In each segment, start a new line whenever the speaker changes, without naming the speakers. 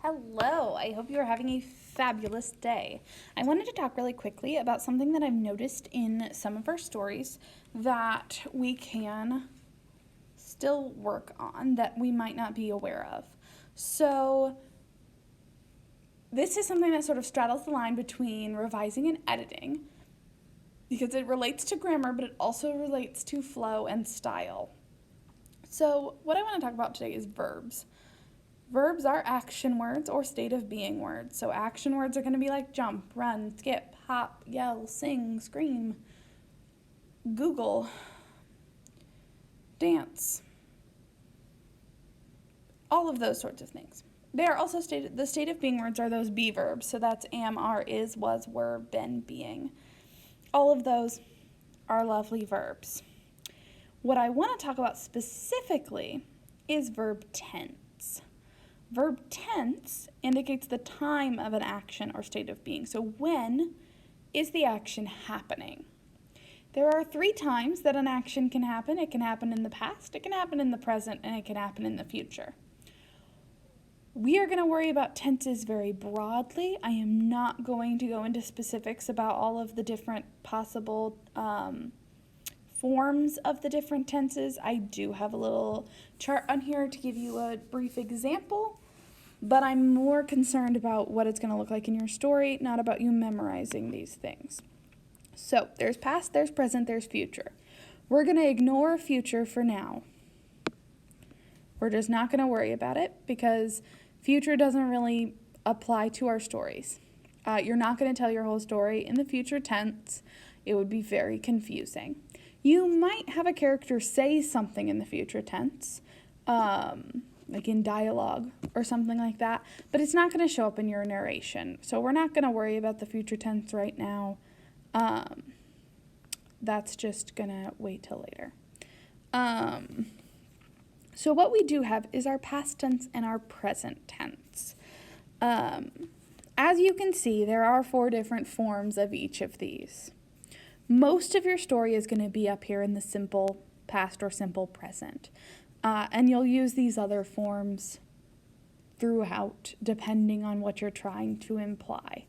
Hello, I hope you are having a fabulous day. I wanted to talk really quickly about something that I've noticed in some of our stories that we can still work on that we might not be aware of. So, this is something that sort of straddles the line between revising and editing because it relates to grammar, but it also relates to flow and style. So, what I want to talk about today is verbs. Verbs are action words or state of being words. So action words are going to be like jump, run, skip, hop, yell, sing, scream, Google, dance, all of those sorts of things. They are also the state of being words are those be verbs. So that's am, are, is, was, were, been, being. All of those are lovely verbs. What I want to talk about specifically is verb tense. Verb tense indicates the time of an action or state of being. So when is the action happening? There are 3 times that an action can happen. It can happen in the past, it can happen in the present, and it can happen in the future. We are going to worry about tenses very broadly. I am not going to go into specifics about all of the different possible forms of the different tenses. I do have a little chart on here to give you a brief example, but I'm more concerned about what it's going to look like in your story, not about you memorizing these things. So there's past, there's present, there's future. We're going to ignore future for now. We're just not going to worry about it because future doesn't really apply to our stories. You're not going to tell your whole story in the future tense. It would be very confusing. You might have a character say something in the future tense, like in dialogue or something like that, but it's not going to show up in your narration. So we're not going to worry about the future tense right now. That's just going to wait till later. So what we do have is our past tense and our present tense. As you can see, there are 4 different forms of each of these. Most of your story is going to be up here in the simple past or simple present. And you'll use these other forms throughout, depending on what you're trying to imply.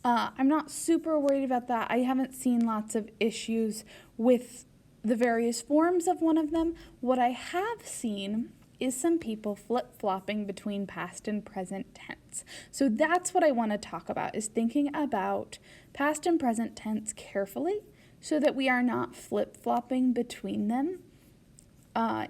I'm not super worried about that. I haven't seen lots of issues with the various forms of one of them. What I have seen is some people flip-flopping between past and present tense. So that's what I want to talk about, is thinking about past and present tense carefully so that we are not flip-flopping between them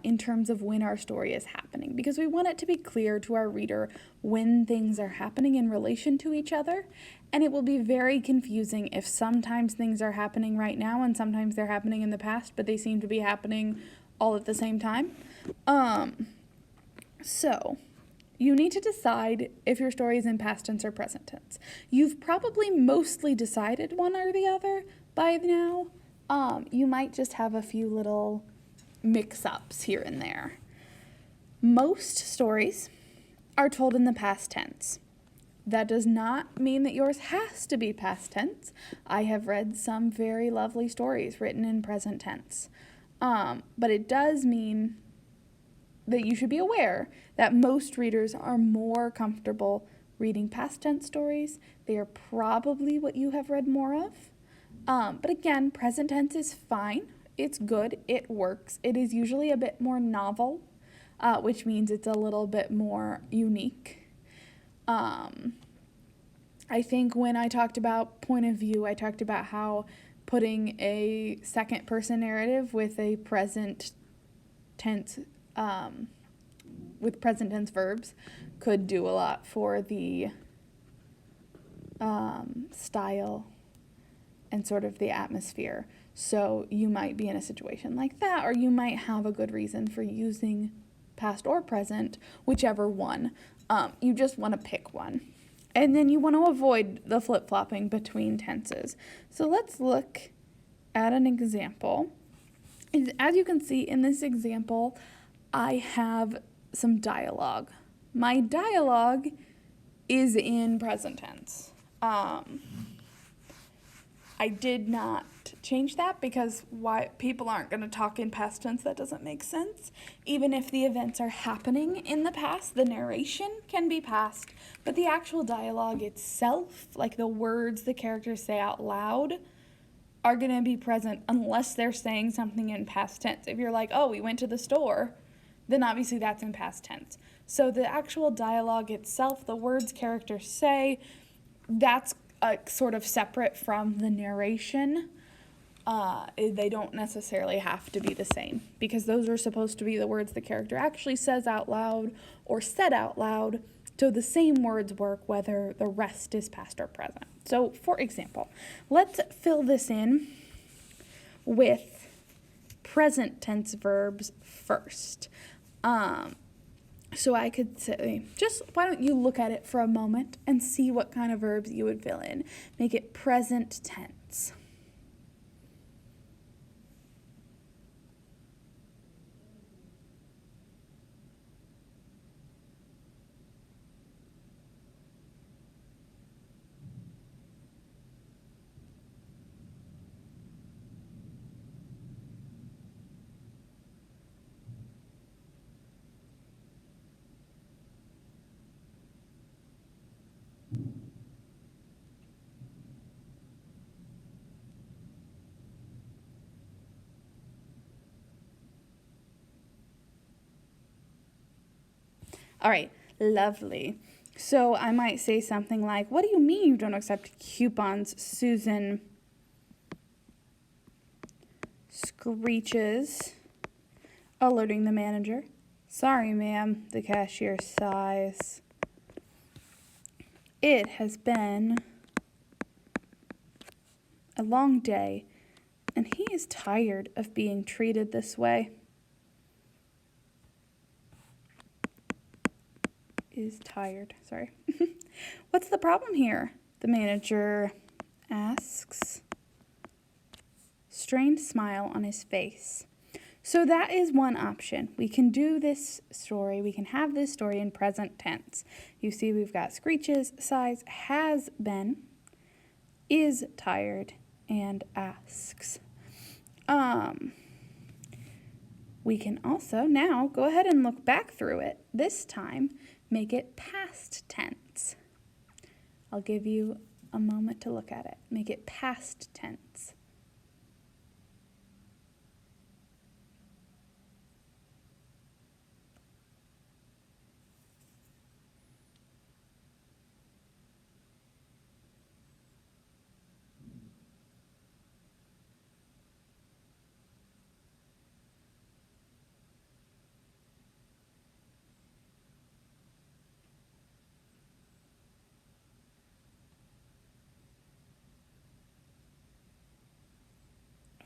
in terms of when our story is happening, because we want it to be clear to our reader when things are happening in relation to each other, and it will be very confusing if sometimes things are happening right now and sometimes they're happening in the past, but they seem to be happening all at the same time. So you need to decide if your story is in past tense or present tense. You've probably mostly decided one or the other by now. You might just have a few little mix-ups here and there. Most stories are told in the past tense. That does not mean that yours has to be past tense. I have read some very lovely stories written in present tense. But it does mean that you should be aware that most readers are more comfortable reading past tense stories. They are probably what you have read more of. But again, present tense is fine. It's good. It works. It is usually a bit more novel, which means it's a little bit more unique. I think when I talked about point of view, I talked about how putting a second person narrative with a present tense, with present tense verbs could do a lot for the style and sort of the atmosphere. So you might be in a situation like that, or you might have a good reason for using past or present, whichever one. You just want to pick one. And then you want to avoid the flip-flopping between tenses. So let's look at an example. As you can see in this example, I have some dialogue. My dialogue is in present tense. I did not change that because why people aren't going to talk in past tense. That doesn't make sense. Even if the events are happening in the past, the narration can be past, but the actual dialogue itself, like the words the characters say out loud, are going to be present unless they're saying something in past tense. If you're like, oh, we went to the store, then obviously that's in past tense. So the actual dialogue itself, the words characters say, that's sort of separate from the narration. They don't necessarily have to be the same because those are supposed to be the words the character actually says out loud or said out loud. So the same words work whether the rest is past or present. So for example, let's fill this in with present tense verbs first. So I could say, just why don't you look at it for a moment and see what kind of verbs you would fill in. Make it present tense. All right, lovely. So I might say something like, what do you mean you don't accept coupons? Susan screeches, alerting the manager. Sorry, ma'am, the cashier sighs. It has been a long day, and he is tired of being treated this way. Is tired, sorry. What's the problem here? The manager asks. Strained smile on his face. So that is one option. We can do this story, we can have this story in present tense. You see we've got screeches, sighs, has been, is tired, and asks. We can also now go ahead and look back through it. This time, make it past tense. I'll give you a moment to look at it. Make it past tense.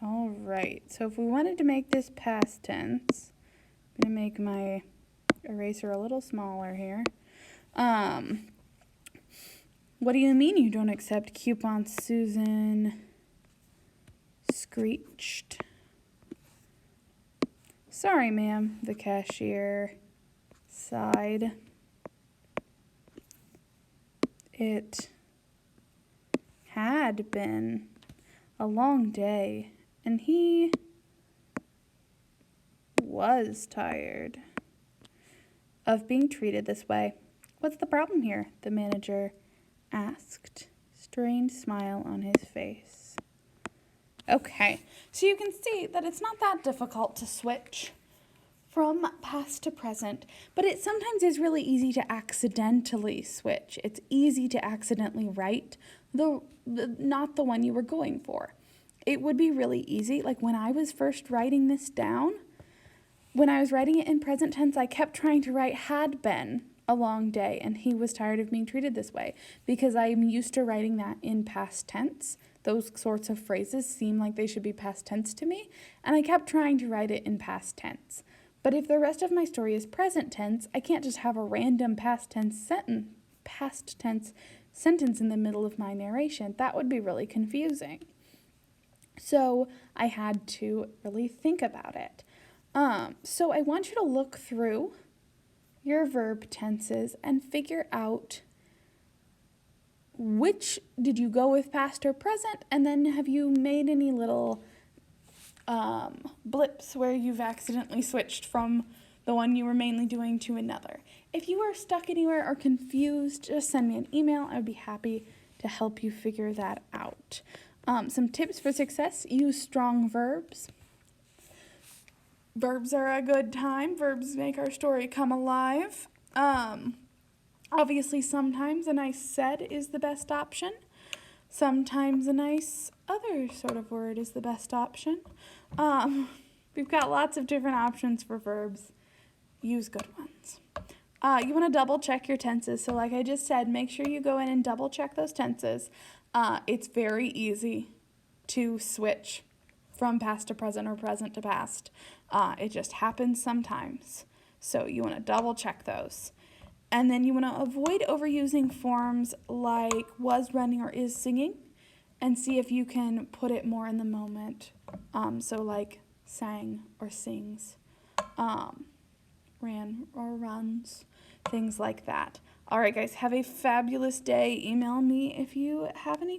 All right, so if we wanted to make this past tense, I'm going to make my eraser a little smaller here. What do you mean you don't accept coupons? Susan screeched. Sorry, ma'am, the cashier sighed. It had been a long day, and he was tired of being treated this way. What's the problem here? The manager asked, strained smile on his face. Okay, so you can see that it's not that difficult to switch from past to present, but it sometimes is really easy to accidentally switch. It's easy to accidentally write not the one you were going for. It would be really easy, like when I was first writing this down, when I was writing it in present tense, I kept trying to write had been a long day, and he was tired of being treated this way, because I'm used to writing that in past tense. Those sorts of phrases seem like they should be past tense to me, and I kept trying to write it in past tense. But if the rest of my story is present tense, I can't just have a random past tense sentence in the middle of my narration. That would be really confusing. So I had to really think about it. So I want you to look through your verb tenses and figure out which did you go with, past or present? And then have you made any little blips where you've accidentally switched from the one you were mainly doing to another? If you are stuck anywhere or confused, just send me an email. I would be happy to help you figure that out. Some tips for success: use strong verbs. Verbs are a good time. Verbs make our story come alive. Obviously, sometimes a nice said is the best option. Sometimes a nice other sort of word is the best option. We've got lots of different options for verbs. Use good ones. You want to double check your tenses. So like I just said, make sure you go in and double check those tenses. It's very easy to switch from past to present or present to past. It just happens sometimes. So you want to double check those. And then you want to avoid overusing forms like was running or is singing, and see if you can put it more in the moment. So like sang or sings, ran or runs, things like that. All right, guys, have a fabulous day. Email me if you have any